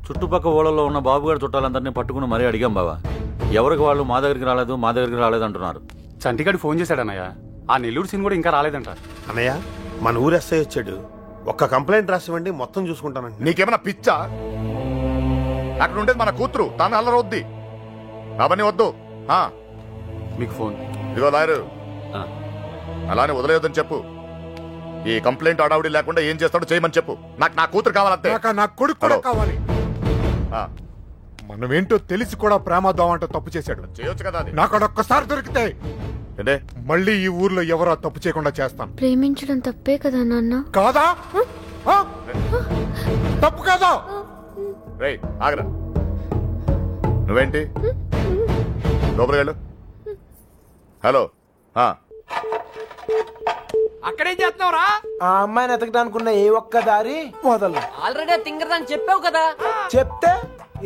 చుట్టుపక్క ఊళ్ళలో ఉన్న బాబుగారి చుట్టాలందరినీ పట్టుకుని మరీ అడిగాం బావా. ఎవరికి వాళ్ళు మా దగ్గరికి రాలేదు అంటున్నారు. చంటిగాడు ఫోన్ చేశాడన్నయ్య. ఆ నెల్లూరు సీన్ కూడా ఇంకా రాలేదంట. అన్నయ్య మన ఊరు ఎస్ఐ వచ్చాడు. ఒక్క కంప్లైంట్ రాసివ్వండి, మొత్తం చూసుకుంటానండి. నీకేమైనా పిచ్చా? అక్కడ ఉండేది మన కూతురు, తాను అల్లరొద్ది. అవన్నీ వద్దు. మీకు ఫోన్. ఇదిగో లాయరు, అలానే వదిలేయొద్దని చెప్పు. ఈ కంప్లైంట్ అడావుడి లేకుండా ఏం చేస్తాడో చేయమని చెప్పు. నాకు నా కూతురు కావాలంతే. నా కొడుకు కూడా కావాలి. మనమేంటో తెలిసి కూడా ప్రేమద్దాం అంటే తప్పు చేశాడు. చేయొచ్చు కదా అది. నాకు ఒక్కసారి దొరికితే మళ్ళీ ఈ ఊర్లో ఎవరో తప్పు చేయకుండా చేస్తాను. ప్రేమించడం తప్పే కదా నాన్న? కాదా? తప్పు కాదా? రేయ్ ఆగరా. నువ్వేంటి లోపలికి వెళ్ళు. హలో, అక్కడేం చేస్తున్నావురా? ఆ అమ్మాయిని ఎతకడానుకున్న ఏ ఒక్క దారి మొదలు. ఆల్రెడీ తింగరదని చెప్పావు కదా. చెప్తే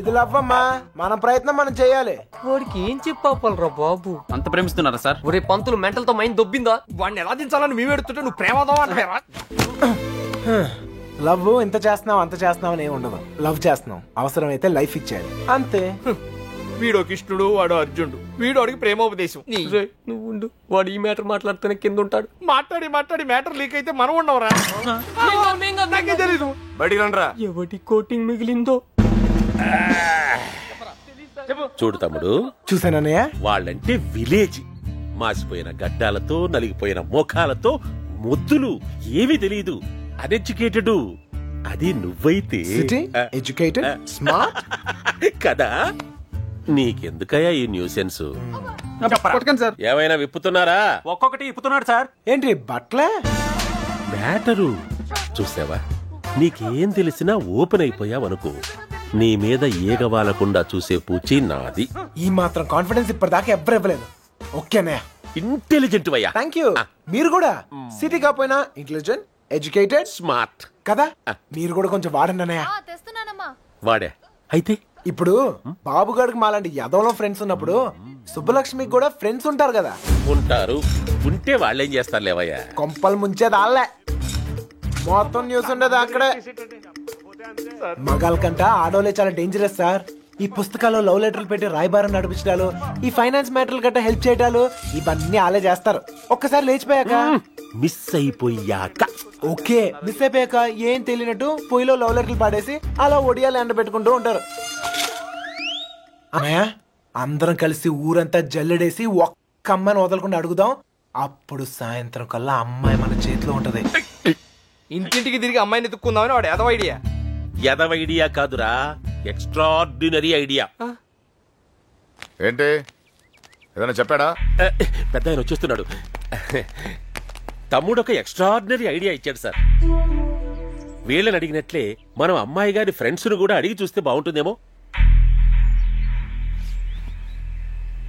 ఇది లవ్వమ్మా, మన ప్రయత్నం మనం చేయాలి. వాడికి ఏం చెప్పాలరా బాబు? అంత ప్రేమిస్తున్నారా సార్? ఒరే పంతులు మెంటల్ తో మైండ్ దొబ్బిందా? వాడిని ఎలా దించాలని మేము ఎడుతుంటే నువ్వు ప్రేమదావా అంటారా? లవ్ ఇంత చేస్తున్నావు అంత చేస్తున్నావు అని ఏమి ఉండదు. లవ్ చేస్తున్నావు, అవసరమైతే లైఫ్ ఇచ్చేయాలి అంతే. వీడో కృష్ణుడు, వాడు అర్జునుడు, వీడోడికి ప్రేమోపదేశం. నువ్వు ఉండు, వాడు ఈ మ్యాటర్ మాట్లాడుతూనే కింద ఉంటాడు. మాట్లాడి మ్యాటర్ లీక్ అయితే మనం ఉండవరా? తెలీదు. బయటికి రండిరా. ఎవటి కోటింగ్ మిగిలిందో చూడు తమ్ముడు, చూసానన్నయ్య. వాళ్ళంటే విలేజ్. మాసిపోయిన గడ్డాలతో, నలిగిపోయిన మోకాలతో, ముద్దులు, ఏమీ తెలీదు. అన్ఎడ్యుకేటెడ్. అది నువ్వైతే ఎడ్యుకేటెడ్, స్మార్ట్ కదా. నీకెందుకయ్యా ఈ న్యూసెన్స్? సార్ ఏమైనా విప్పుతున్నారా? ఒక్కొక్కటి ఇప్పుతున్నాడు సార్. ఏంటి బట్లే మ్యాటరు చూసావా? నీకేం తెలిసినా ఓపెన్ అయిపోయావనుకో, నీ మీద ఏగవాలకుండా చూసే పూచి నాది. ఈ మాత్రం కాన్ఫిడెన్స్ ఇప్పటిదాకా ఎవ్వరు ఇవ్వలేదు. ఓకేనా? ఇంటెలిజెంట్ అయ్యా. Thank you. మీరు కూడా సిటీ కాపోయినా ఇంటెలిజెంట్, ఎడ్యుకేటెడ్, స్మార్ట్ కదా. మీరు కూడా కొంచెం వాడండి అన్నయ్య. వాడా అయితే ఇప్పుడు బాబు గారికి మాలాంటి యదవలో ఫ్రెండ్స్ ఉన్నప్పుడు సుబ్బలక్ష్మికి కూడా ఫ్రెండ్స్ ఉంటారు కదా. ఉంటారు. ఉంటే వాళ్ళేం చేస్తారు లేవయ్యా? కొంపలు ముంచేది వాళ్ళే. మొత్తం న్యూస్ ఉండేది అక్కడే. మగాళ్ళ కంట ఆడోలే చాలా డేంజరస్ సార్. ఈ పుస్తకాల్లో లవ్ లెటర్లు పెట్టి రాయబారం నడిపించడాలు, ఈ ఫైనాన్స్ మ్యాటర్లు గట్రా హెల్ప్ చేయడాలు, ఇవన్నీ వాళ్ళే చేస్తారు. ఒక్కసారి లేచిపోయాక, మిస్ అయిపోయాక, ఓకే మిస్ అయిపోయాక ఏం తెలియనట్టు పొయ్యిలో లవ్ లెటర్లు పాడేసి అలా ఒడియాలు ఎండబెట్టుకుంటూ ఉంటారు. అన్నయ్య, అందరం కలిసి ఊరంతా జల్లెడేసి ఒక్క అమ్మాయిని వదలకుండా అడుగుదాం. అప్పుడు సాయంత్రం కల్లా అమ్మాయి మన చేతిలో ఉంటది. ఇంటింటికి తిరిగి అమ్మాయిని ఎత్తుక్కుందామని వాడు ఎదవ ఐడియా. ఎదవ ఐడియా కాదురా, ఎక్స్ట్రాడినరీ ఐడియా. ఏంటి ఏదైనా చెప్పాడా? పెద్ద ఆయన వచ్చేస్తున్నాడు. తమ్ముడు ఒక ఎక్స్ట్రాడినరీ ఐడియా ఇచ్చాడు సార్. వీళ్ళని అడిగినట్లే మనం అమ్మాయి గారి ఫ్రెండ్స్ ను కూడా అడిగి చూస్తే బాగుంటుందేమో.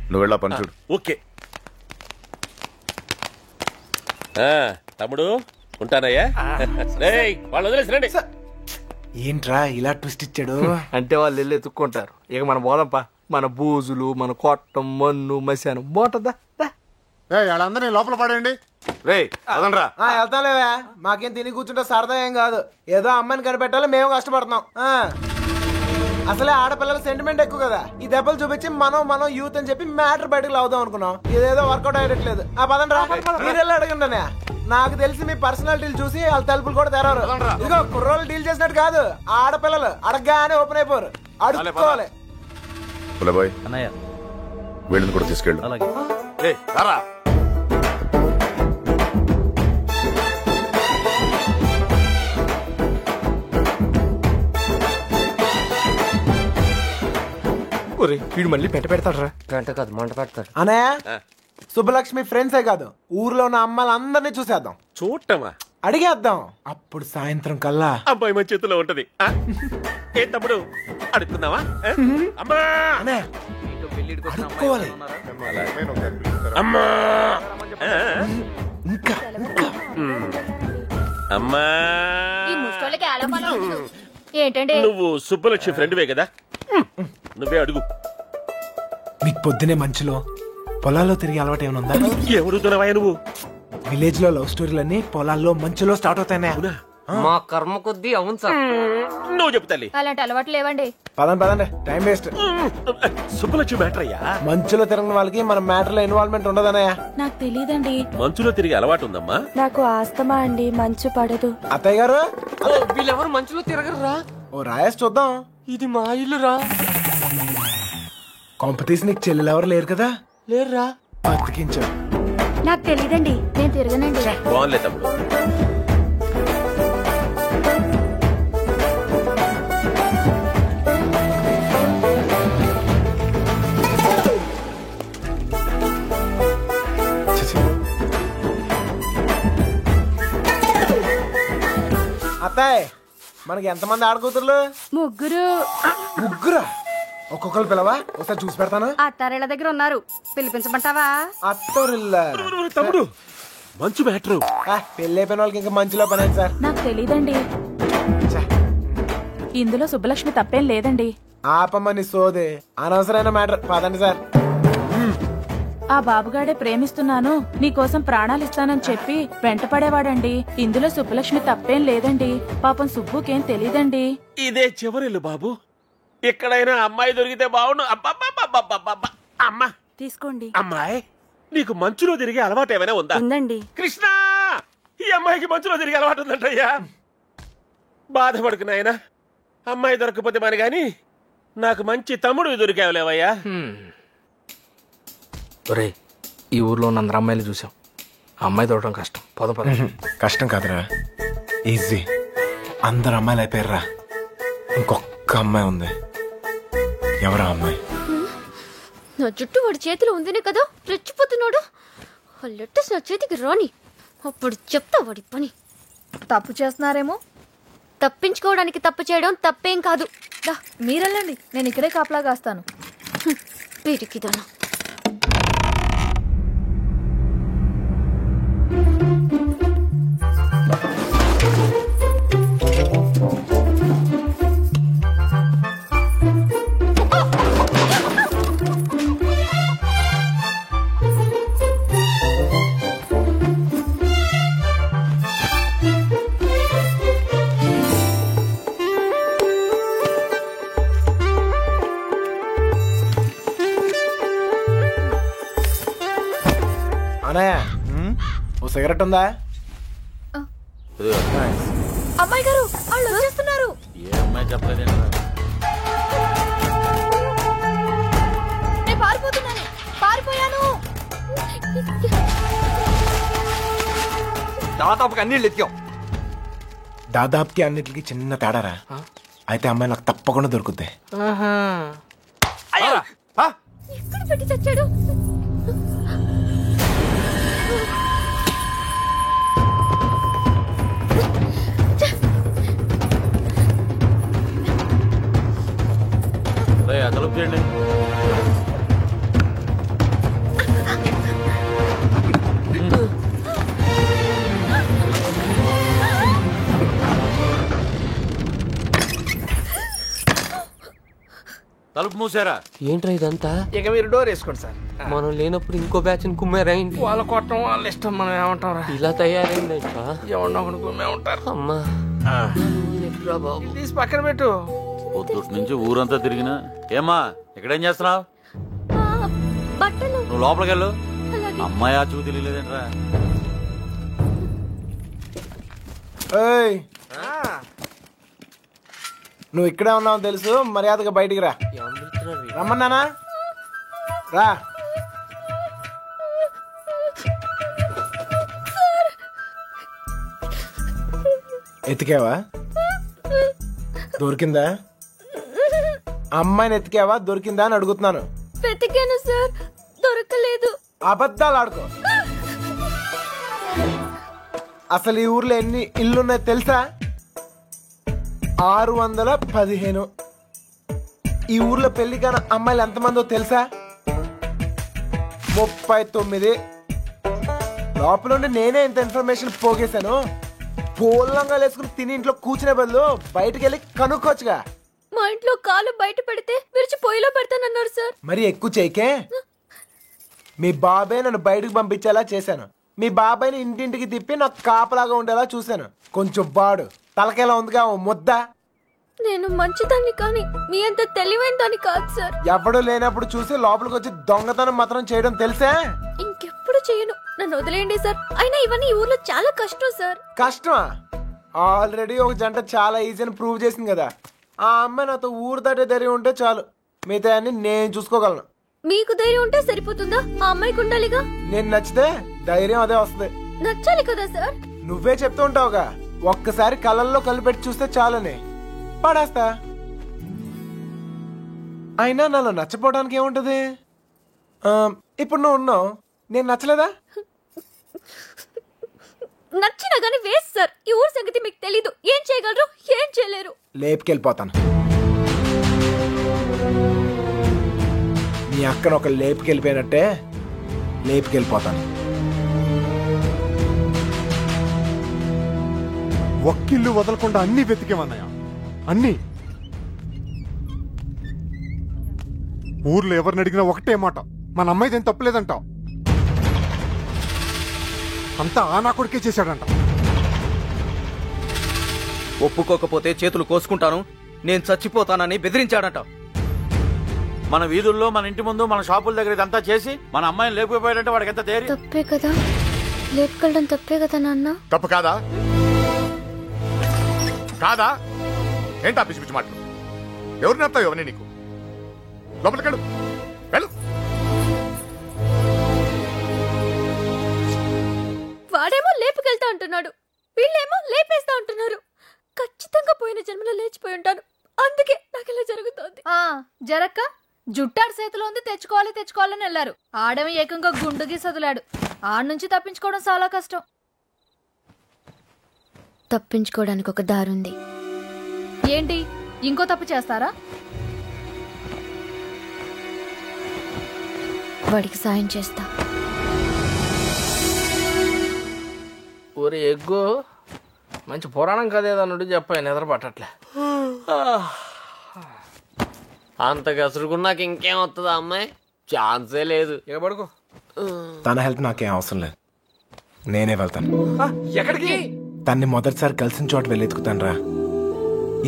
నువ్వు వెళ్ళా పని చూడు. ఓకే తమ్ముడు, ఉంటానయ్యా. వాళ్ళు వదిలేసిరండి. ఏంట్రా ఇలా ట్విస్ట్ ఇచ్చాడు? అంటే వాళ్ళు వెళ్ళి ఎత్తుక్కుంటారు. ఇక మన బోలంపా, మన బూజులు, మన కొట్టం, మన్ను, మశానం బాగుంటుందా? వాళ్ళందరినీ లోపల పడండి. వెళ్తాలేవా, మాకేం తిని కూర్చుంటే సరదా ఏం కాదు. ఏదో అమ్మాయిని కనిపెట్టాలి, మేము కష్టపడుతున్నాం. అసలే ఆడపిల్లల సెంటిమెంట్ ఎక్కువ కదా. ఈ దెబ్బలు చూపించి మనం యూత్ అని చెప్పి మ్యాటర్ బయటకు లావుదాం అనుకున్నాం. ఇదేదో వర్కౌట్ అయ్యట్లేదు. పదండి రా, మీరెళ్ళి అడగండి. నాకు తెలిసి మీ పర్సనాలిటీలు చూసి వాళ్ళ తలుపులు కూడా తెరవరు. ఇదిగో కుర్రోళ్ళు డీల్ చేసినట్టు కాదు, ఆడపిల్లలు అడగగానే ఓపెన్ అయిపోరు. అడుక్కోవాలి. వీళ్ళని కూడా తీసుకెళ్ళు. వీడు మళ్ళీ పెంట పెడతాడు. పెంట కాదు, మంట పెడతాడు. అన్నయ్య, సుబ్బలక్ష్మి ఫ్రెండ్సే కాదు, ఊర్లో ఉన్న అమ్మాయిలందరినీ చూసేద్దాం. చూడటమా? అడిగేద్దాం. అప్పుడు సాయంత్రం కల్లా అబ్బాయి మన చేతిలో ఉంటది. ఏ తమ్ముడు, అడుగుతున్నావా? అమ్మా అడుక్కోవాలి. అమ్మా ఇంకా అమ్మా, ఏంటండి? నువ్వు సుబ్బలక్ష్మి ఫ్రెండ్వే కదా, నువ్వే అడుగు. మీకు పొద్దునే మంచులో పొలాల్లో తిరిగి అలవాటు ఏమైనా ఉందా? ఎవడుతున్నావా నువ్వు? విలేజ్ లో లవ్ స్టోరీలన్నీ పొలాల్లో మంచులో స్టార్ట్ అవుతాయి. మా కర్మ కొద్దీ అవును సార్. నువ్వు చెప్పు తల్లి. అలాంటి అలవాట్లు లేవండి. పదండి టైం వేస్ట్. సుబ్బలక్ష్మి మ్యాటర్ అయ్యా. మంచులో తిరగని వాళ్ళకి మన మ్యాటర్ లో ఇన్వాల్వ్మెంట్ ఉండదన్నయ్య. నాకు తెలియదండి. మంచులో తిరిగి అలవాటు ఉందమ్మా. నాకు ఆస్తమా అండి, మంచు పడదు. అత్తయ్య గారు వీళ్ళెవరు మంచులో తిరగరురా. ఓ రాయేసి చూద్దాం. ఇది మా ఇల్లురా. కాంపిటీషన్ నీకు చెల్లెలు ఎవరు లేరు కదా? లేరురా. బతికించు. నాకు తెలియదండి, నేను తిరగనండి. బాగుంలే తమ్ముడు. అత్తాయ్ మనకి ఎంతమంది ఆడకూతుర్లు? ముగ్గురు. ముగ్గురా? ఒక్కొక్కరు పిలవా, ఒకసారి చూసి పెడతాను. అత్తారేళ్ల దగ్గర ఉన్నారు, పిలిపించమంటావా? అత్తోరిల్లా తమ్ముడు మంచు మ్యాటరు. పెళ్ళి అయిపోయిన వాళ్ళకి ఇంకా మంచిలో పని ఏంటి సార్? నాకు తెలీదండి. ఇందులో సుబ్బలక్ష్మి తప్పేం లేదండి. ఆపమ్మని సోదే, అనవసరమైన మ్యాటర్. పదండి సార్. ఆ బాబుగాడే ప్రేమిస్తున్నాను, నీకోసం ప్రాణాలు ఇస్తానని చెప్పి వెంటపడేవాడండి. ఇందులో సుబ్బలక్ష్మి తప్పేం లేదండి. పాపం సుబ్బుకేం తెలీదండి. ఇదే చివరిల్లు బాబు. ఎక్కడైనా అమ్మాయి దొరికితే బాగుండు. అబ్బా అమ్మా తీసుకోండి. అమ్మాయి, నీకు మంచులో తిరిగే అలవాటు ఏమైనా ఉందా? ఉందండి. కృష్ణ, ఈ అమ్మాయికి మంచులో తిరిగే అలవాటు ఉందంటయ్యా. బాధపడుకు నాయనా, అమ్మాయి దొరకపోతే మరి గాని నాకు మంచి తమ్ముడు దొరికావులేవయ్యా. ఒరే, ఈ ఊర్లో ఉన్న అందరు అమ్మాయిలు చూసాం. అమ్మాయి దొరకడం కష్టం. పద. కష్టం కాదురా, ఈజీ. అందరు అమ్మాయిలు అయిపోయారా, ఇంకొక అమ్మాయి ఉంది. ఎవరా అమ్మాయి? నా జుట్టు వాడి చేతిలో ఉందినే కదా రెచ్చిపోతున్నాడు. ఆ లెటర్స్ నా చేతికి రాని, అప్పుడు చెప్తా వాడి పని. తప్పు చేస్తున్నారేమో. తప్పించుకోవడానికి తప్పు చేయడం తప్పేం కాదు. మీరెళ్ళండి, నేను ఇక్కడే కాపలా కాస్తాను. పిరికిదను. అనయ్య, ఓ సిగరెట్ ఉందా? అమ్మాయి గారు వాళ్ళు వచ్చేస్తున్నారు. ఏ అమ్మాయి చెప్పలేదు. నేను పారిపోతున్నాను, పారిపోయాను. దాదాపుగా అన్ని ఎత్తికాం. దాదాపుకి అన్నిటికి చిన్న తేడారా. అయితే అమ్మాయి నాకు తప్పకుండా దొరుకుద్ది. ఎక్కడ పెట్టి చచ్చాడు? తలుపు చేయండి. తలుపు మూసారా? ఏంట్రా ఇదంతా? ఇక మీరు డోర్ వేసుకోండి సార్. మనం లేనప్పుడు ఇంకో బ్యాచ్ కుమ్మారా ఏంటి? వాళ్ళ కొట్టం వాళ్ళ ఇష్టం, మనం ఏమంటాం? ఇలా తయారైంది ఎవరినో కుమ్మే ఉంటారు. అమ్మా బాబు, తీసి పక్కన పెట్టు. పొద్దుటి నుంచి ఊరంతా తిరిగినా. ఏమ్మా ఇక్కడేం చేస్తున్నావు? బట్టలు. నువ్వు లోపలికి వెళ్ళు. అమ్మాయి ఆ చూ తెలియలేదేంట్రా? ఏయ్, నువ్వు ఇక్కడే ఉన్నావు తెలుసు, మర్యాదగా బయటికి రా. రమ్మన్నానా? రా. ఎతికావా? దొరికిందా? అమ్మాయిని ఎతికావా? దొరికిందా అని అడుగుతున్నాను. వెతికాను సార్, దొరకలేదు. అబద్ధాలు ఆడుకో. అసలు ఈ ఊర్లో ఎన్ని ఇల్లున్నాయి తెలుసా? 615. ఈ ఊర్లో పెళ్లి కాని అమ్మాయిలు ఎంతమందో తెలుసా? 39. లోపల ఉండి నేనే ఇంత ఇన్ఫర్మేషన్ పోగేశాను. పోలంగా వేసుకుని తిని ఇంట్లో కూర్చునే బదులు బయటకు వెళ్ళి కనుక్కోవచ్చుగా. మా ఇంట్లో కాలు బయట పెడితే విరిచి పొయ్యిలో పెడతానన్నారు సార్. మరి ఎక్కువ చేయకే. మీ బాబే నన్ను బయటకు పంపించేలా చేశాను. మీ బాబాయ్ని ఇంటింటికి తిప్పి నాకు కాపలాగా ఉండేలా చూశాను. కొంచెం బాడు తలకేలా ఉందిగా ఓ ముద్ద. నేను మంచిదాన్ని కానీ మీ అంత తెలివైన దాన్ని కాదు సార్. ఎవడు లేనప్పుడు చూసి లోపలికి వచ్చి దొంగతనం మాత్రం చేయడం తెలుసా? ఇంకెప్పుడు చేయను, నన్ను వదిలేయండి సార్. అయినా ఇవన్నీ ఈ ఊర్లో చాలా కష్టం సార్. కష్టమా? ఆల్రెడీ ఒక జంట చాలా ఈజీ అని ప్రూవ్ చేసింది కదా. ఆ అమ్మాయి నాతో ఊరు దాటే ధైర్యం ఉంటే చాలు, మిగతా అన్ని నేను చూసుకోగలను. మీకు ధైర్యం ఉంటే సరిపోతుందా? ఆ అమ్మాయికి ఉండాలిగా. నేను నచ్చితే ధైర్యం అదే వస్తుంది. నచ్చాలి కదా సార్. నువ్వే చెప్తూ ఉంటావుగా, ఒక్కసారి కళ్ళల్లో కళ్ళు పెట్టి చూస్తే చాలని. పడేస్తా. అయినా నాలో నచ్చపోవడానికి ఏముంటది? ఇప్పుడు నువ్వు ఉన్నావు, నేను నచ్చలేదా? నచ్చినా గానీ వేస్ట్ సార్. ఈ ఊరు సంగతి మీకు తెలీదు. ఏం చేయగలరు, ఏం చేయలేరు. లేపుకెళ్ళిపోతాను. నీ అక్కను ఒక లేపుకెళ్ళిపోయినట్టే లేపుకెళ్ళిపోతాను. ఒక్కిల్లు వదలకుండా అన్ని వెతికేమన్నాయా, అన్ని. ఊర్లో ఎవరిని అడిగినా ఒకటే మాట, మన అమ్మాయిదేం తప్పలేదంటావు. అంతా ఆ నా కొడుకే చేశాడంట. ఒప్పుకోకపోతే చేతులు కోసుకుంటాను, నేను చచ్చిపోతానని బెదిరించాడట. మన వీధుల్లో, మన ఇంటి ముందు, మన షాపుల దగ్గర ఇదంతా చేసి మన అమ్మాయిని లేకపోయాడంటే వాడికి ఎంత ధైర్యం. తప్పే కదా, లేపుకెళ్ళడం తప్పే కదా నాన్న. తప్పు కాదా? కాదా? ఏంటా పిచ్చి పిచ్చి మాటలు? ఎవరు నేర్తావు ఎవరిని నీకు? లోపలికెళ్ళు, వెళ్ళు. వాడేమో లేపుకెళ్తా అంటున్నాడు, వీళ్ళేమో లేపేస్తా అంటున్నారు. ఖచ్చితంగా పోయిన జన్మలో లేచిపోయి ఉంటాను, అందుకే నాకు ఇలా జరుగుతోంది. జరక్క జుట్టాడు చేతిలో ఉంది, తెచ్చుకోవాలని వెళ్ళారు. ఆడమి ఏకంగా గుండుకి సదులాడు. ఆడ నుంచి తప్పించుకోవడం చాలా కష్టం. తప్పించుకోవడానికి ఒక దారుంది. ఏంటి, ఇంకో తప్పు చేస్తారా? వాడికి సాయం చేస్తా. ఒరే ఎగ్గు, మంచి పురాణం కదేదన్నుడు చెప్పాను, నిద్ర పట్టట్లే. అంత గసురుకున్నాక ఇంకేం వస్తుందా అమ్మాయి? ఛాన్సే లేదు. ఇక పడుకో. తన హెల్ప్ నాకేం అవసరం లేదు, నేనే వెళ్తాను. ఎక్కడికి? తన్ని మొదటిసారి కలిసిన చోట వెళ్ళెత్తుకుతాను రా.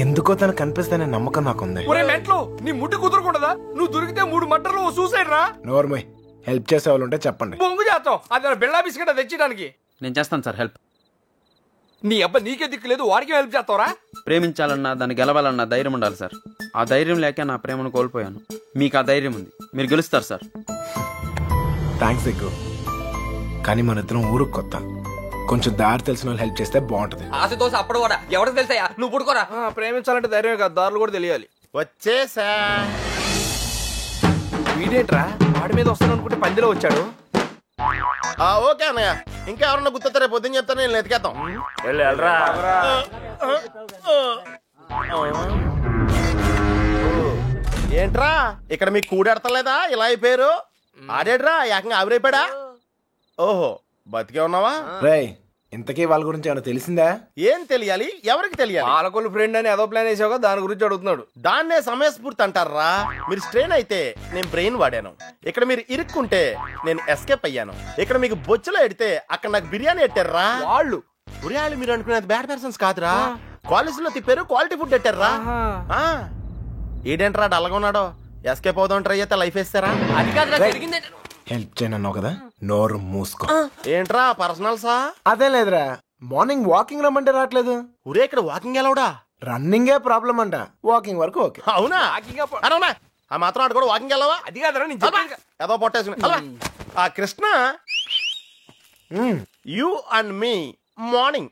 ఎందుకో తను కనిపిస్తానే నమ్మకం నాకుంది. ఒరే మెంట్లో, నీ ముట్టి కుదరకూడదా? నువ్వు దొరికితే 3 మటర్లు సూసైడ్ రా. నోర్మోయ్, హెల్ప్ చేసే వాళ్ళు ఉంటే చెప్పండి. బొంగు చేస్తాం, అది బిళ్ళా బిస్కెట్ తెచ్చడానికి. నేను చేస్తాను సార్ హెల్ప్. నీ అబ్బా నీకే దిక్కులేదు, వాడికి హెల్ప్ చేస్తావరా? ప్రేమించాలన్నా, దాన్ని గెలవాలన్నా ధైర్యం ఉండాలి సార్. ఆ ధైర్యం లేక నా ప్రేమను కోల్పోయాను. మీకు ఆ ధైర్యం ఉంది, మీరు గెలుస్తారు సార్. థ్యాంక్స్ ఎక్కువ, కానీ మన ఇద్దరం ఊరుకు కొత్త. కొంచెం దారి తెలిసిన వాళ్ళు హెల్ప్ చేస్తే బాగుంటది. ఆశతో అప్పుడు కూడా ఎవరికి తెలుసా? నువ్వు పుడుకోరా. ప్రేమించాలంటే ధైర్యం కాదు, దారులు కూడా తెలియాలి. వచ్చేసా. వీడేంట్రా వాడి మీద వస్తాను అనుకుంటే పందిలో వచ్చాడు. ఓకే అన్నయ్య, ఇంకా ఎవరన్నా గుర్తొస్తే రేపు పొద్దున్న చెప్తాను, నేను ఎతికేద్దాం. ఏంట్రా ఇక్కడ మీకు కూడెడతలేదా? ఇలా అయిపోయారు. ఆడేడ్రా ఏకంగా ఆవిరైపోయాడా? ఓహో, బతికే ఉన్నావా? రేయ్, ఇంతకీ వాళ్ళ గురించి ఏమైనా తెలిసిందా? ఏం తెలియాలి, ఎవరికి తెలియాలి? పాలకొల్లు ఫ్రెండ్ అని ఏదో ప్లాన్ వేసావుగా, దాని గురించి అడుగుతున్నాడు. దాన్నే సమయస్ఫూర్తి అంటారా? మీరు స్ట్రెయిన్ అయితే నేను బ్రెయిన్ వాడాను. ఇక్కడ మీరు ఇరుక్కుంటే నేను ఎస్కేప్ అయ్యాను. ఇక్కడ మీకు బొచ్చులో ఎడితే అక్కడ నాకు బిర్యానీ ఎట్టారా వాళ్ళు. బిర్యానీ మీరు అనుకునేది బ్యాడ్ పర్సన్స్ కాదురా, కాలేజీలో తిప్పారు, క్వాలిటీ ఫుడ్ ఎట్టారా. ఏంటంటారా డల్గా ఉన్నాడో? ఎస్కేప్ అవుదాం ట్రై చేస్తే లైఫ్ వేస్తారా? అది కాదు జరిగింది. హెల్ప్ చేయనన్నావు కదా, నోరు మూసుకో. ఏంట్రా పర్సనల్సా? అదే లేదురా, మార్నింగ్ వాకింగ్ రమ్మంటే రావట్లేదు. ఊరే ఇక్కడ వాకింగ్ ఎలావుడా? రన్నింగే ప్రాబ్లం అంట, వాకింగ్ వరకు ఓకే. అవునా? అవునా? ఆ మాత్రం ఆడు కూడా వాకింగ్ వెళ్ళవా? అది కాదురా, ఏదో పొట్టేసుకుని ఆ Krishna, you and me morning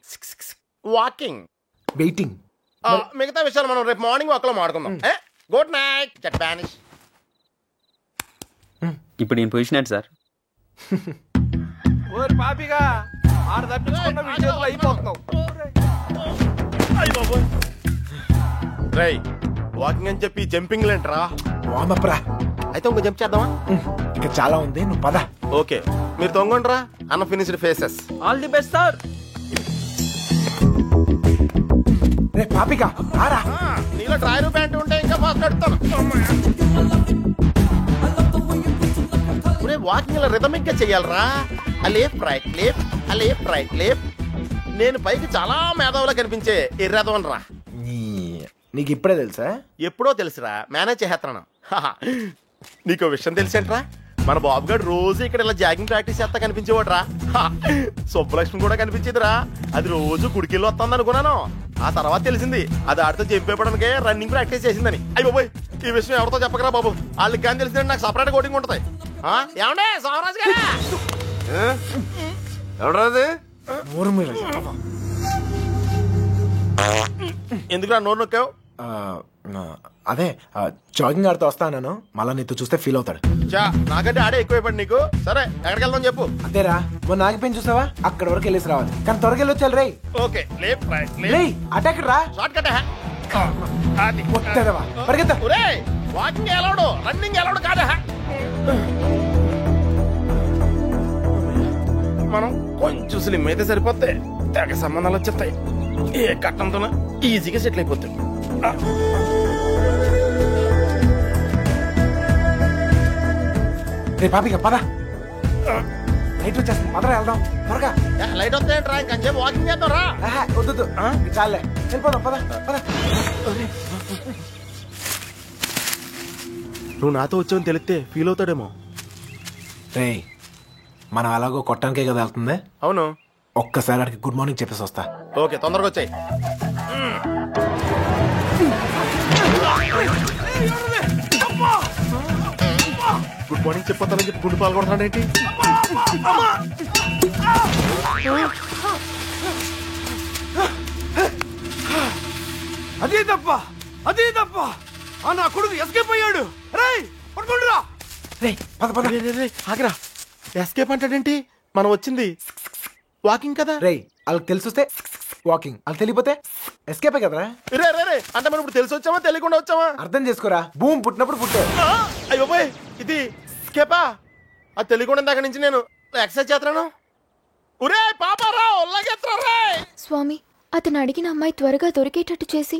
walking waiting. మిగతా విషయాలు మనం రేపు మార్నింగ్ వాక్ లో మాట్లాడుకుందాం. గుడ్ నైట్ జట్ బానిష్. ఇప్పుడు నేను పొజిషన్ ఏంటి సార్? ఓరి పాపిగా ఆడ తప్పించుకున్న విషయంలో అయిపోతున్నావు. రై వాకింగ్ అని చెప్పి జంపింగ్ లేంట్రా. వామప్రా, అయితే ఇంకో జంప్ చేద్దామా? ఇంకా చాలా ఉంది, నువ్వు పద. ఓకే, మీరు తొంగండ్రా. Unfinished faces. All the best sir. రే పాపిగా రారా. నీలో డ్రైవర్ ప్యాంట్ ఉంటే ఇంకా ఫాస్ట్ నడుస్తాను. వాకింగ్ ఇలా రిథమిక్ గా చెయ్యాలరా, left right left right left. నేను పైకి చాలా మేధావులా కనిపించే ఎర్రదవన్ రా. నీకు ఇప్పుడే తెలుసా? ఎప్పుడో తెలుసురా, మేనేజ్ చేస్తున్నాను. నీకో విషయం తెలిసేంట్రా, మన బాబు గారు రోజు ఇక్కడ ఇలా జాగింగ్ ప్రాక్టీస్ చేస్తా కనిపించేవాడు రా. సుబ్బలక్ష్మి కూడా కనిపించేదిరా, అది రోజు గుడికెళ్ళి వస్తుంది అనుకున్నాను. ఆ తర్వాత తెలిసింది అది ఆడితో చెప్పేపడానికే రన్నింగ్ ప్రాక్టీస్ చేసిందని. అయ్యి బాబోయ్, ఈ విషయం ఎవరితో చెప్పకరా బాబు, వాళ్ళకి కానీ తెలిసిందంటే నాకు సపరేట్ కోటింగ్ ఉంటుంది. ఏమండే సోమరాజు గారు? ఎవరాది? ఎందుకు నోరు నొక్కావు? అదే జాగింగ్ ఆడుతూ వస్తాను, మళ్ళా నీతో చూస్తే ఫీల్ అవుతాడు. నాకంటే ఆడే ఎక్కువైపోయింది నీకు. సరే ఎక్కడికి వెళ్దాం చెప్పు. అంతేరా, మొన్న ఆగిపోయి చూసావా, అక్కడ వరకు వెళ్ళేసి రావాలి, కానీ త్వరగా వెళ్ళొచ్చాలి రే. ఓకే లేఫ్ట్ రైట్ అటాక్ రా, షార్ట్ కట్. పరిగెత్తా. వాకింగ్ ఎలవడు, రన్నింగ్ ఎలవడు కాదా. మనం కొంచెం స్లిమ్ అయితే సరిపోతే తెగ సంబంధాలు వచ్చేస్తాయి. ఏ కట్టంతో ఈజీగా సెటిల్ అయిపోతాయి. రే పాపిక పద, లైట్ వచ్చేస్తుంది, పదరా వెళ్దాం త్వరగా. లైట్ వస్తాయంట్రా, ఇంకొంచెం వాకింగ్ చేద్దాం రా. వద్దు చాలే, వెళ్ళిపోదాం పద పద. నువ్వు నాతో వచ్చావని తెలిస్తే ఫీల్ అవుతాడేమో. రే మనం అలాగో కొట్టడానికే కదా వెళ్తుంది. అవును, ఒక్కసారి అడిగి గుడ్ మార్నింగ్ చెప్పేసి వస్తా. ఓకే తొందరగా వచ్చాయి. గుడ్ మార్నింగ్ చెప్పొద్దానని చెప్పి గుండు పాల్గొడతాడేంటి? అదే తప్ప నా కొడుకు ఎస్కేప్ అయ్యాడు. పడుకోండిరా. ఆగిరా, ఎస్కేప్ అంటాడేంటి? మనం వచ్చింది వాకింగ్ కదా. రే వాళ్ళకి తెలిసి వస్తే వాకింగ్, వాళ్ళకి తెలియపోతే ఎస్కేపే కదరా. రే అంటే మనం ఇప్పుడు తెలిసి వచ్చామా తెలియకుండా వచ్చామా? అర్థం చేసుకోరా, భూమి పుట్టినప్పుడు పుట్టే. అయ్యో పోయ్, ఇది స్కేపా? అది తెలియకుండా దగ్గర నుంచి నేను ఎక్సర్సైజ్ చేస్తున్నాను. ఒరే పాపారా, ఒళ్ళగెత్తరా. స్వామి, అతను అడిగిన అమ్మాయి త్వరగా దొరికేటట్టు చేసి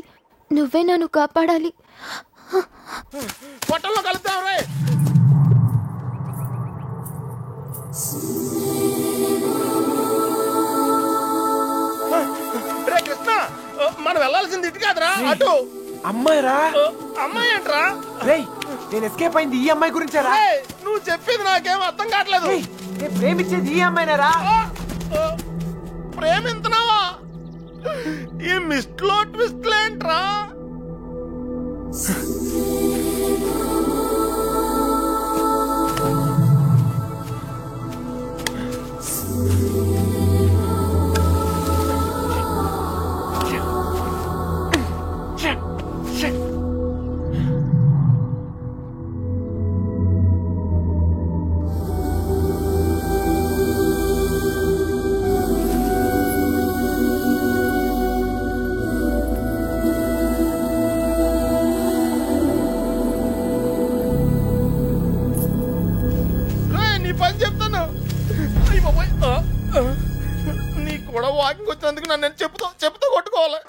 నువ్వే నన్ను కాపాడాలి. పొట్టల్లో కలుద్దాం రే. రే కృష్ణ, మనం వెళ్ళాల్సింది ఇటు కాదురా, అటు. అమ్మాయి రా. అమ్మాయి ఏంట్రా? రే నేను ఎస్కేప్ అయింది ఈ అమ్మాయి గురించారా? నువ్వు చెప్పింది నాకేం అర్థం కావట్లేదు. నేను ప్రేమించేది ఈ అమ్మాయినేరా. ప్రేమింతున్నావా? ఈ మిస్ట్లో ట్విస్ట్లేంట్రా? నీకు కూడా వాకింగ్ వచ్చినందుకు నన్ను నేను చెప్పుతో కొట్టుకోవాలి.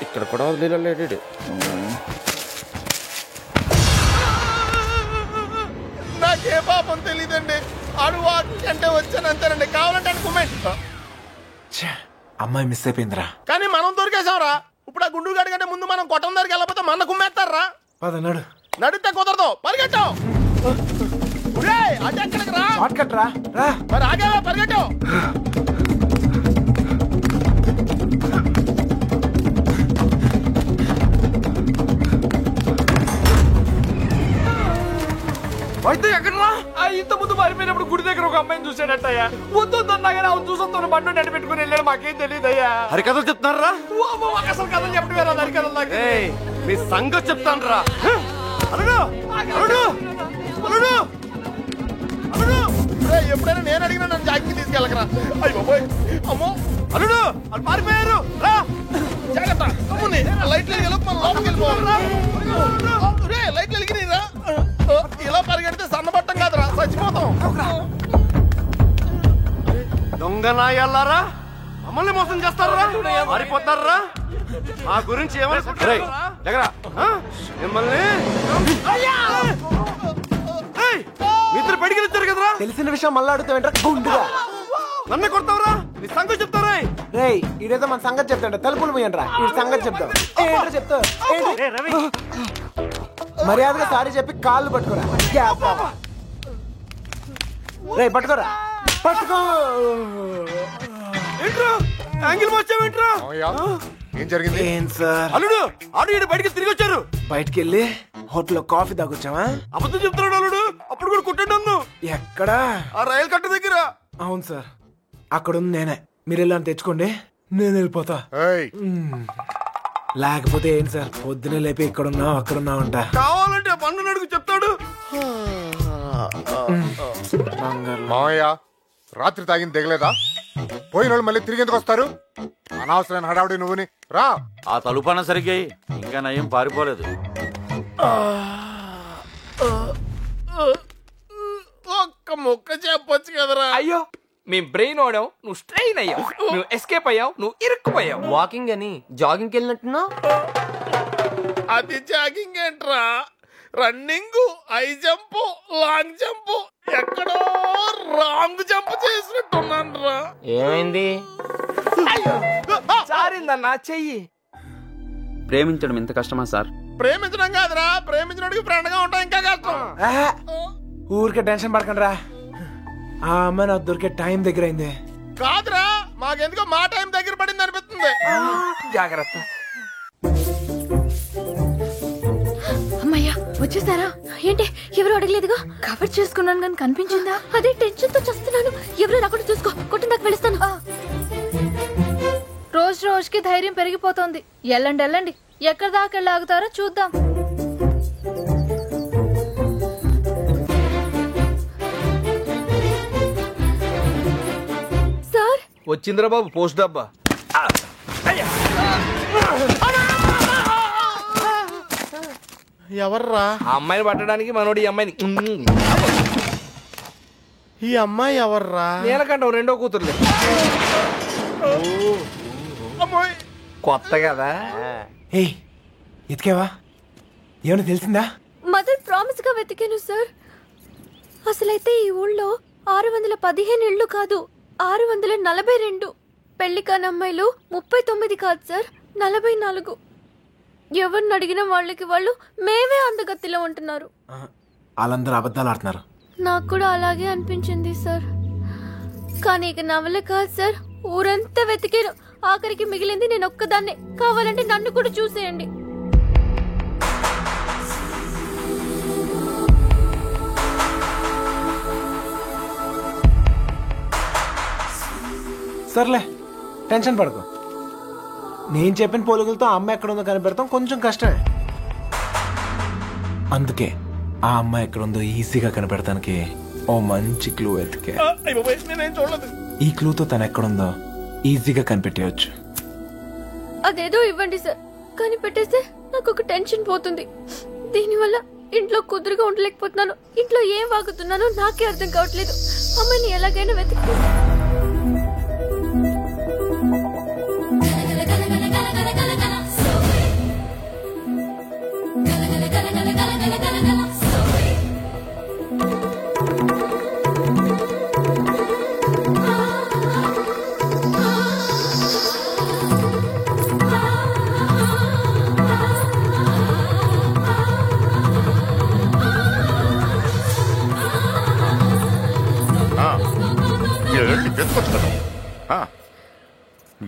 ఇక్కడ కూడా వదిలేడు. నాకే పాపం తెలీదండి, ఆడు వాకింగ్ అంటే వచ్చానంతేనండి. కావాలంటే అనుకోమేంటి. అమ్మాయి మిస్ అయిపోయిందిరా. కానీ మనం దొరికేసాంరా. ఇప్పుడు ఆ గుండు గడి కంటే ముందు మనం కొట్టం దగ్గరికి వెళ్ళకపోతే మన కుమ్మేస్తారా? పదన్నాడు, నడితే కుదరదు, పరిగెట్టావు. అటు ఎక్కడికి రా, షార్ట్ కట్ రా. మరి ఆగావా, పరిగెట్టావు. అయితే ఎక్కడరా? ఇంత ముందు పారిపోయినప్పుడు గుడి దగ్గర ఒక అమ్మాయిని చూసాడట్టయ్యా. వద్దొద్దన్నా కానీ అవును చూసొస్తాను బండి నడి పెట్టుకుని వెళ్ళాడు. మాకేం తెలియదయ్యా. హరికథలు చెప్తున్నారా? అసలు కథలు చెప్పడం వేరే హరికథలు నాకు. మీ సంగతి చెప్తాను రా. ఎప్పుడైనా నేను అడిగినా నన్ను జాగ్రత్త తీసుకెళ్ళకరా. అయ్యో పోయ్, అమ్మో అల్లుడు వాళ్ళు పారిపోయారు. రా జాగ్రత్త, లైట్లు లైట్లు వెలిగినాయిరా. ఇలా పరిగెడితే సన్నబట్టం కాదురా, చచ్చిపోతాం. దొంగ నాయల్లారా, మమ్మల్ని మోసం చేస్తారా? మారిపోతారా? మా గురించి ఏమనుకుంటున్నారా? మిమ్మల్ని మిత్రులు బయటికి వచ్చారు కదరా. తెలిసిన విషయం మళ్ళీ అడుగుతావేంట్రా గుండుగా? నన్ను కొడతావురా? నీ సంగతి చెప్తారా? రేయ్ ఇదేదో మన సంగతి చెప్తాడు. తలుపులు పోయండిరా, ఈ సంగతి చెప్తావు. ఏంట్రా చెప్తావు? మర్యాదగా సారీ చెప్పి కాళ్ళు పట్టుకోరా. రే పట్టుకోరా, పట్టుకో. ఏంట్రా యాంగిల్ మార్చావేంట్రా? ఏం జరిగింది? ఏం సార్ అల్లుడు ఆడు బయటికి తిరిగి వచ్చారు. బయటికి వెళ్ళి హోటల్లో కాఫీ తాగొచ్చావా? అబద్ధం చెప్తున్నాడు అల్లుడు. అప్పుడు కూడా కొట్టాడు నన్ను. ఎక్కడా? ఆ రైలు కట్ట దగ్గర. అవును సార్, అక్కడ ఉంది నేనే. మీరు వెళ్ళని తెచ్చుకోండి, నేను వెళ్ళిపోతా. లేకపోతే ఏంటి సార్, పొద్దునే లేపి ఇక్కడున్నావు అక్కడున్నావు అంట. కావాలంటే పన్ను అడుగు చెప్తాడు. మామయ్య రాత్రి తాగింది దిగలేదా? పోయిన వాళ్ళు మళ్ళీ తిరిగి ఎందుకు వస్తారు? అనవసరమైన హడావుడి నువ్వుని రా. ఆ తలుపన సరిగ్గా ఇంకా నయం పారిపోలేదు. ఒక్క ముక్క చెప్పొచ్చు కదరా. అయ్యో మేం బ్రెయిన్ ఓడావు, నువ్వు స్ట్రెయిన్ అయ్యావు. నువ్వు ఎస్కేప్ అయ్యావు, నువ్వు ఇరుక్కుపోయావు. వాకింగ్ అని జాగింగ్కి వెళ్ళినట్టున్నా? అది జాగింగ్ ఏంట్రా? Running, high jump, long jump, ఎక్కడో రాంగ్ జంప్ చేసినట్టున్నాను రా. ఏమైంది? సారిందన్నా చెయ్యి. ప్రేమించడం ఎంత కష్టమా సార్? ప్రేమించడం కాదురా, ప్రేమించడానికి ఫ్రెండ్ గా ఉంటాం ఇంకా కష్టం. ఊరికే టెన్షన్ పడకండి రా. ఆ అమ్మాయి నాకు దొరికే టైం దగ్గర అయింది. కాదురా, మాకెందుకో మా టైం దగ్గర పడింది అనిపిస్తుంది. జాగ్రత్త. అమ్మయ్యా వచ్చేసారా? ఏంటి ఎవరు అడగలేదుగా? కవర్ చేసుకున్నాను కానీ కనిపించిందా? అదే టెన్షన్ తో చస్తున్నాను. ఎవరు రాకుండా చూసుకో, కొట్టు నాకు వెళుస్తాను. రోజు రోజుకి ధైర్యం పెరిగిపోతోంది. వెళ్ళండి వెళ్ళండి, ఎక్కడి దాకా వెళ్ళి ఆగుతారో చూద్దాం. సార్ వచ్చిందిరా బాబు పోస్ట్ డబ్బా. ఎవర్రా? ఆ అమ్మాయిని పట్టడానికి మనోడు ఈ అమ్మాయిని. ఈ అమ్మాయి ఎవర్రా? నేలకంటావు రెండో కూతురులే. కొత్త కదా. ఏయ్ ఎతికేవా? ఏమన్నా తెలిసిందా? మదర్ ప్రామిస్ గా వెతికాను సార్. అసలైతే ఈ ఊళ్ళో 615 ఇళ్ళు కాదు, 642. పెళ్లి కాని అమ్మాయిలు 39 కాదు సార్, 44. ఎవరిని అడిగిన వాళ్ళకి వాళ్ళు మేమే అందగత్తిలో ఉంటున్నారు. వాళ్ళందరూ అబద్ధాలు ఆడుతున్నారు. నాకు కూడా అలాగే అనిపించింది సార్. కానీ ఇక నవల కాదు సార్, ఊరంతా వెతికాను. ఆఖరికి మిగిలింది నేను ఒక్కదాన్నే. కావాలంటే నన్ను కూడా చూసేయండి. సర్లే టెన్షన్ పడకు. నేను చెప్పిన పోలికలతో అమ్మాయి ఎక్కడ ఉందో కనిపెడతాం కొంచెం కష్టమే. అందుకే ఆ అమ్మాయి ఎక్కడ ఉందో ఈజీగా కనిపెడతానికి ఓ మంచి క్లూ ఎతికే. ఈ క్లూతో తను ఎక్కడుందో ఈజీగా కనిపెట్టేయచ్చు. అదేదో ఇవ్వండి సార్, కానీ పెట్టేస్తే నాకు ఒక టెన్షన్ పోతుంది. దీనివల్ల ఇంట్లో కుదురుగా ఉండలేకపోతున్నాను. ఇంట్లో ఏం వాగుతున్నానో నాకే అర్థం కావట్లేదు. అమ్మాయిని ఎలాగైనా వెతికి.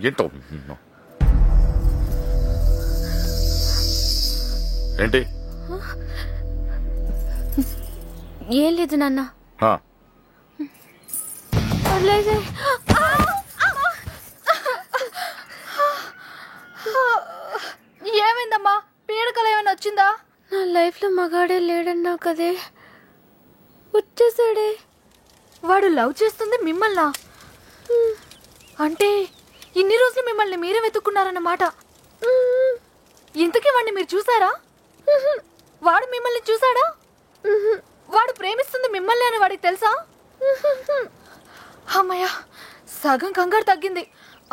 ఏంటో ఏంటి? ఏం లేదు నాన్న. ఏమైందమ్మా? పీడకలు ఏమైనా వచ్చిందా? నా లైఫ్ లో మగాడే లేడన్నావు కదే, వచ్చేసాడే. వాడు లవ్ చేస్తుంది మిమ్మల్నా? అంటే ఇన్ని రోజులు మిమ్మల్ని మీరే వెతుక్కున్నారన్నమాట. ఇంతకీ వాడిని మీరు చూసారా? వాడు మిమ్మల్ని చూసాడా? వాడు ప్రేమిస్తుంది మిమ్మల్ని అని వాడికి తెలుసా? అమ్మయ్య, సగం కంగారు తగ్గింది.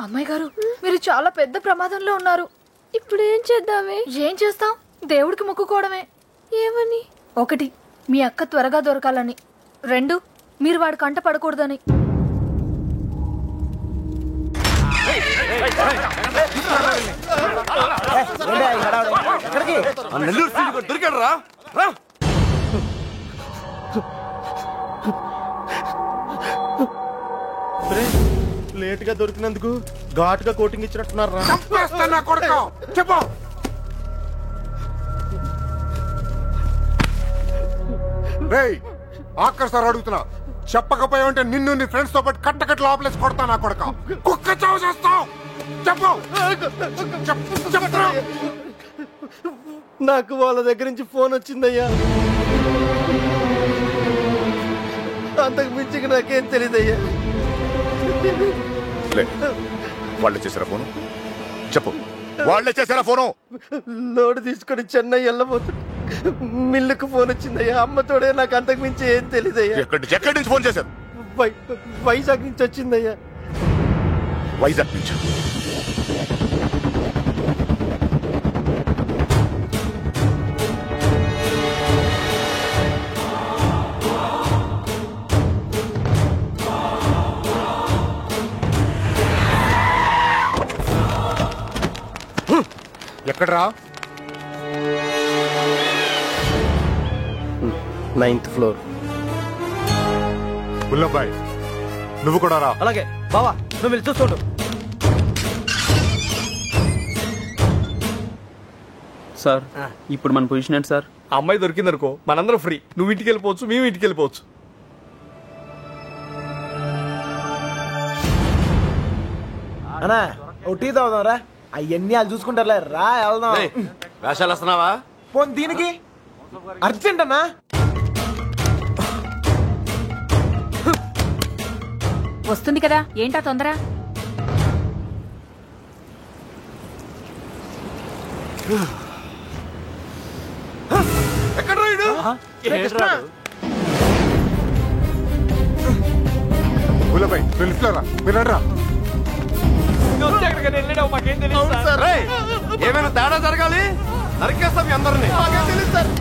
అమ్మాయి గారు, మీరు చాలా పెద్ద ప్రమాదంలో ఉన్నారు. ఇప్పుడు ఏం చేద్దామే? ఏం చేస్తాం? దేవుడికి మొక్కుకోవడమే. ఏమని? 1 మీ అక్క త్వరగా దొరకాలని, 2 మీరు వాడి కంట పడకూడదని. దొరికాడు రా. లేట్ గా దొరికినందుకు ఘాటుగా కోటింగ్ ఇచ్చినట్టున్నారా? చెప్పు. రేయ్ ఆఖరి సార్ అడుగుతున్నా, చెప్పకపోయావంటే నిన్ను నీ ఫ్రెండ్స్ తో పాటు కట్టకట్ల ఆపలేసి కొడతా నా కొడక. కుక్క చావు చేస్తావు. చెప్పు. నాకు వాళ్ళ దగ్గర నుంచి ఫోన్ వచ్చిందయ్యా. అంతకు మించి నాకేం తెలియదయ్యా. వాళ్ళే చేశారా ఫోను? చెప్పు, వాళ్ళే చేశారా ఫోను? లోడ్ తీసుకొని చెన్నై వెళ్ళబోతుంది. మిల్లుకు ఫోన్ వచ్చిందయ్యా. అమ్మతోడే నాకు అంతకు మించి ఏం తెలియదయ్యా. ఎక్కడి నుంచి ఫోన్ చేశారు? వైజాగ్ నుంచి వచ్చిందయ్యా. వైజాగ్ నుంచి? ఎక్కడరా? 9th floor. బుల్లబ్బాయ్ నువ్వు కూడా రా. అలాగే బావా, నువ్వు వెళ్ళి చూస్తుండు. సార్ ఇప్పుడు మన పొజిషన్ ఏంటి సార్? అమ్మాయి దొరికిందనుకో మనందరం ఫ్రీ. నువ్వు ఇంటికి వెళ్ళిపోవచ్చు, మేము ఇంటికి వెళ్ళిపోవచ్చు. అన్నా టీ తాగుదాం రా. అవన్నీ వాళ్ళు చూసుకుంటారులే. రా వెళ్దాం. వేషాలు వస్తున్నావా? పోనీ దీనికి అర్జెంట్ అన్నా. వస్తుంది కదా, ఏంటా తొందర? ఎక్కడ రాయుడు? బుల్లబ్బాయ్ లిఫ్ట్లో రా. మీరు రా. ఏమైనా తేడా జరగాలి, నరికేస్తాం మీ అందరినీ. తెలియదు సార్.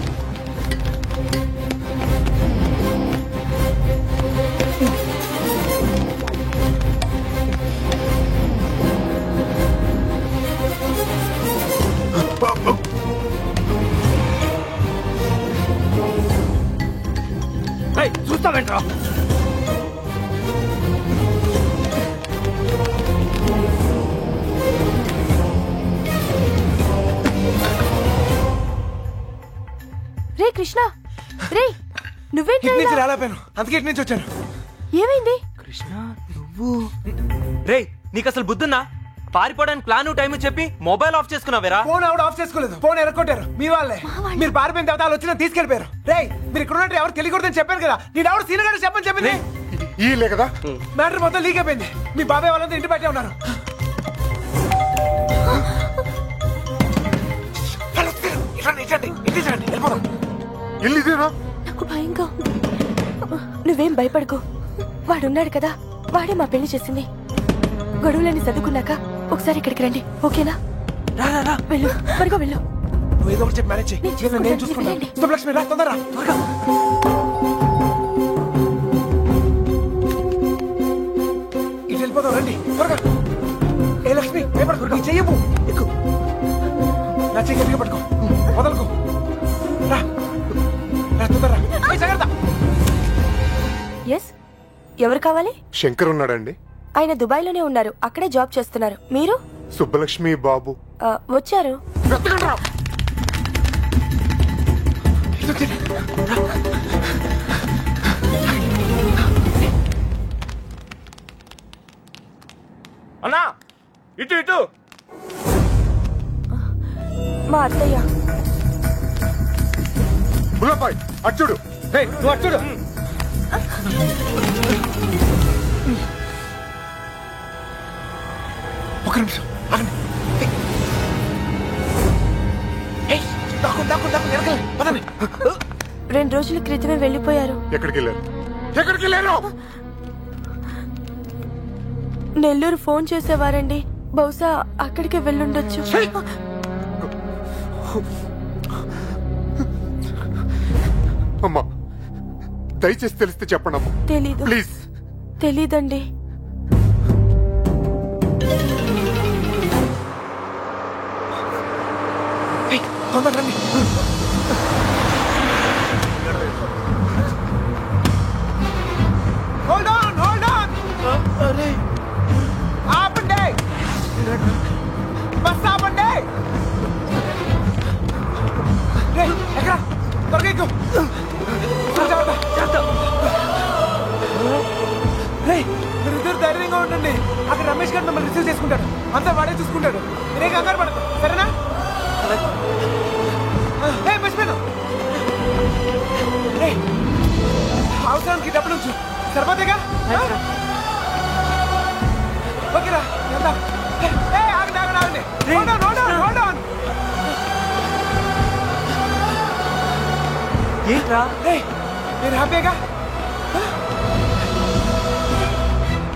చూస్తావేంట్రా? రే కృష్ణ, రే నువ్వేంటి? రాలేపోయాను, అందుకే ఇటు నుంచి వచ్చాను. ఏమైంది? కృష్ణ నువ్వు రే, నీకు అసలు బుద్ధున్నా? పారిపోవడానికి ప్లాన్ టైం చెప్పి మొబైల్ ఆఫ్ చేసుకున్నావేరా? ఫోన్ ఆవిడ ఆఫ్ చేసుకోలేదు, ఫోన్ ఎరగొట్టారు మీ వాళ్ళే. మీరు పారిపోయిన తర్వాత వాళ్ళు వచ్చినా తీసుకెళ్లిపోయారు. రే మీరు ఇక్కడ ఉన్నట్టు ఎవరు తెలియకూడదని చెప్పాను కదా. నేను ఎవరు సీనియర్ గారు చెప్పని చెప్పింది. ఈ లే కదా మ్యాటర్ మొత్తం లీక్ అయిపోయింది. మీ బాబాయ్ వాళ్ళంతా ఇంటి బయటే ఉన్నారు. ఇల్లు ఇదేనా? నాకు భయంగా ఉంది. నువ్వేం భయపడకు, వాడున్నాడు కదా, వాడే మా పెళ్లి చేసింది. గొడవలని చదువుకున్నాక ఒకసారి ఇక్కడికి రండి, ఓకేనా? వెళ్ళు, త్వరగా వెళ్ళు. నువ్వు ఏదో ఒకటి చెప్పి మేనేజ్ చేయి. నేను చూసుకుంటాను. శుభలక్ష్మి రా, తొందరగా త్వరగా. ఇటు వెళ్ళిపోతావు, రండి త్వరగా. ఏ లక్ష్మి భయపడకు, నీ చెయ్యవు. ఎక్కు, నా చెయ్యి గట్టిగా పట్టుకో, వదలకు. రా రా, తొందరగా. జాగ్రత్త. ఎస్, ఎవరు కావాలి? శంకర్ ఉన్నాడండి. ఆయన దుబాయ్లోనే ఉన్నారు, అక్కడే జాబ్ చేస్తున్నారు. మీరు? సుబ్బలక్ష్మి బాబు వచ్చారు. అన్నా ఇటు ఇటు. మా అత్తయ్య. బుల్లబ్బాయ్ అచ్చుడు. నువ్వు అచ్చుడు. ఒక నిమిషం ఆగండి. 2 రోజుల క్రితమే వెళ్ళిపోయారు. ఎక్కడికి వెళ్ళారు? ఎక్కడికి వెళ్ళారు? నెల్లూరు ఫోన్ చేసేవారండి, బహుశా అక్కడికే వెళ్ళుండొచ్చు. అమ్మా దయచేసి తెలిస్తే చెప్పండి అమ్మా తెలీదు ప్లీజ్. తెలీదండి. తొందరండి. హోల్డ్ ఆన్ ఆపండి, బస్ ఆపండి. రేయ్, ఎక్కడ దొరకెక్కు. రేయ్, మీరిద్దరు ధైర్యంగా ఉండండి. అక్కడ రమేష్ గారు మిమ్మల్ని రిసీవ్ చేసుకుంటాడు. అంతా వాడే చూసుకుంటాడు. మీరే కంగారు పడదు, సరేనా? మర్చిపోయాను. అవసరానికి డబ్బులు ఉంచు, సరిపోతేగా? ఓకేరా, ఆగండి ఆగండి ఆగండి. Hold on. ఏంట్రా? నేను హ్యాపీగా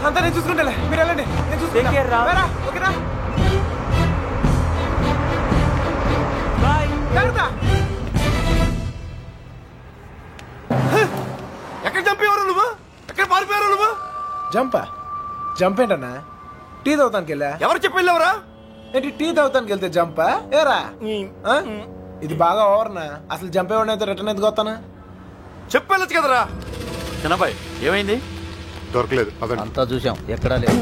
అంతా నేను చూసుకుంటాలే, మీరు వెళ్ళండి. నేను చూసుకుంటా. ఓకేనా? ఎక్కడ చంపేవారు నువ్వు? ఎక్కడ పారిపోయారు నువ్వు? జంప్ ఏంటన్నా? టీ తాగుతానికి వెళ్ళా. ఎవరు చెప్పి వెళ్ళావరా? ఏంటి టీ తాగుతానికి వెళ్తే జంపా? ఏరా ఇది బాగా ఓవర్నా? అసలు జంప్ ఏమన్నా రిటర్న్ ఎందుకు వస్తానా? చెప్పెళ్ళచ్చు కదరా. చిన్నబాయ్ ఏమైంది? దొరకలేదు. అంతా చూసాం, ఎక్కడా లేదు.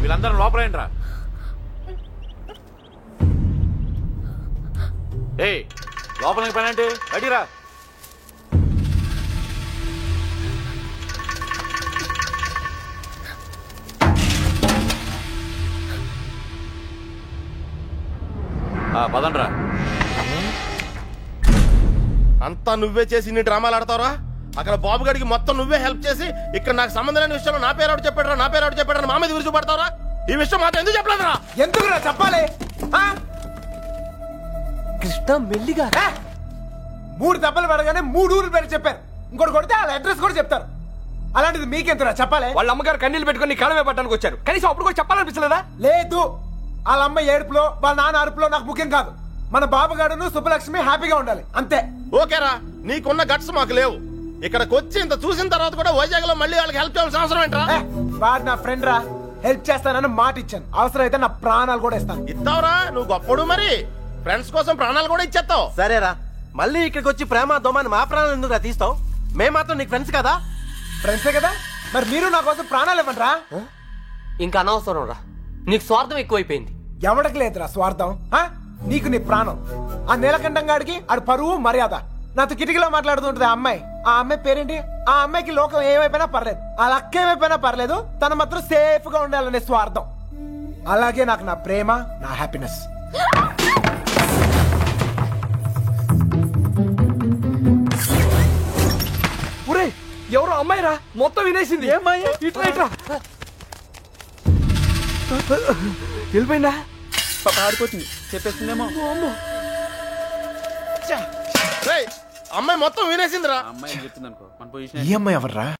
వీళ్ళందరూ లోపలేంట్రా. లోపలికి పని అంటే అడిరా. పదండ్రా. అంతా నువ్వే చేసి ఇన్ని డ్రామాలు ఆడతావరా? అక్కడ బాబు గడికి మొత్తం నువ్వే హెల్ప్ చేసి ఇక్కడ నాకు సంబంధం లేని విషయంలో నా పేరు చెప్పాడు మా మీద విరుచుపడతావరా? ఈ విషయం మాత్రం ఎందుకు చెప్పలేదురా? ఎందుకురా చెప్పాలి? కృష్ణ మెల్లిగా 3 దెబ్బలు పడగానే 3 ఊర్లు పేరు చెప్పారు. ఇంకోటి కొడితే వాళ్ళ అడ్రస్ కూడా చెప్తారు. అలాంటిది మీకెంతరా చెప్పాలి? వాళ్ళ అమ్మగారు కన్నీళ్ళు పెట్టుకుని కాలమే పట్టడానికి వచ్చారు. కనీసం అప్పుడు కూడా చెప్పాలనిపించలేదా? లేదు, వాళ్ళ అమ్మ ఏడుపులో వాళ్ళ నాన్న అరుపులో నాకు ముఖ్యం కాదు. మన బాబుగాడును సుబ్బలక్ష్మి హ్యాపీగా ఉండాలి, అంతే. ఓకేరా, నీకున్న గట్స్ మాకు లేవు. ఇక్కడికి వచ్చి ఇంత చూసిన తర్వాత కూడా వైజాగ్ లో మళ్ళీ వాళ్ళకి హెల్ప్ చేయాల్సిన అవసరం ఏంట్రా? వాడు నా ఫ్రెండ్ రా, హెల్ప్ చేస్తానని మాట ఇచ్చాను. అవసరం అయితే నా ప్రాణాలు కూడా ఇస్తాను. ఇస్తావురా? నువ్వు గొప్పడు మరి. ఫ్రెండ్స్ కోసం ప్రాణాలు కూడా ఇచ్చేస్తావు. సరేరా, మళ్ళీ ఇక్కడికి వచ్చి ప్రేమ దోమని మా ప్రాణాలు ఎందుకు తీస్తావు? మేము మాత్రం నీకు ఫ్రెండ్స్ కదా? ఫ్రెండ్సే కదా, మరి మీరు నా కోసం ప్రాణాలు ఇవ్వండిరా. ఇంకా అనవసరం రా, నీకు స్వార్థం ఎక్కువైపోయింది. ఎవరికి లేదురా స్వార్థం. నీకు నీ ప్రాణం. ఆ నీలకంఠం గాడికి ఆడు పరువు మర్యాద. నాతో కిటికీలో మాట్లాడుతుంటది ఆ అమ్మాయి పేరేంటి? ఆ అమ్మాయికి లోకం ఏమైపోయినా పర్లేదు, ఆ లక్క ఏమైపోయినా పర్లేదు, తన మాత్రం సేఫ్ గా ఉండాలనే స్వార్థం. అలాగే నాకు నా ప్రేమ, నా హ్యాపీనెస్. ఒరే, ఎవరో అమ్మాయిరా, మొత్తం వినేసింది. ఇట్లా వెళ్ళిపోయిందా? ఆడిపోతుంది, చెప్పేస్తుందేమో. అమ్మాయి మొత్తం వినేసిందిరా. అమ్మాయి చెప్తుంది అనుకో, మన పొజిషన్. ఈ అమ్మాయి ఎవర్రా?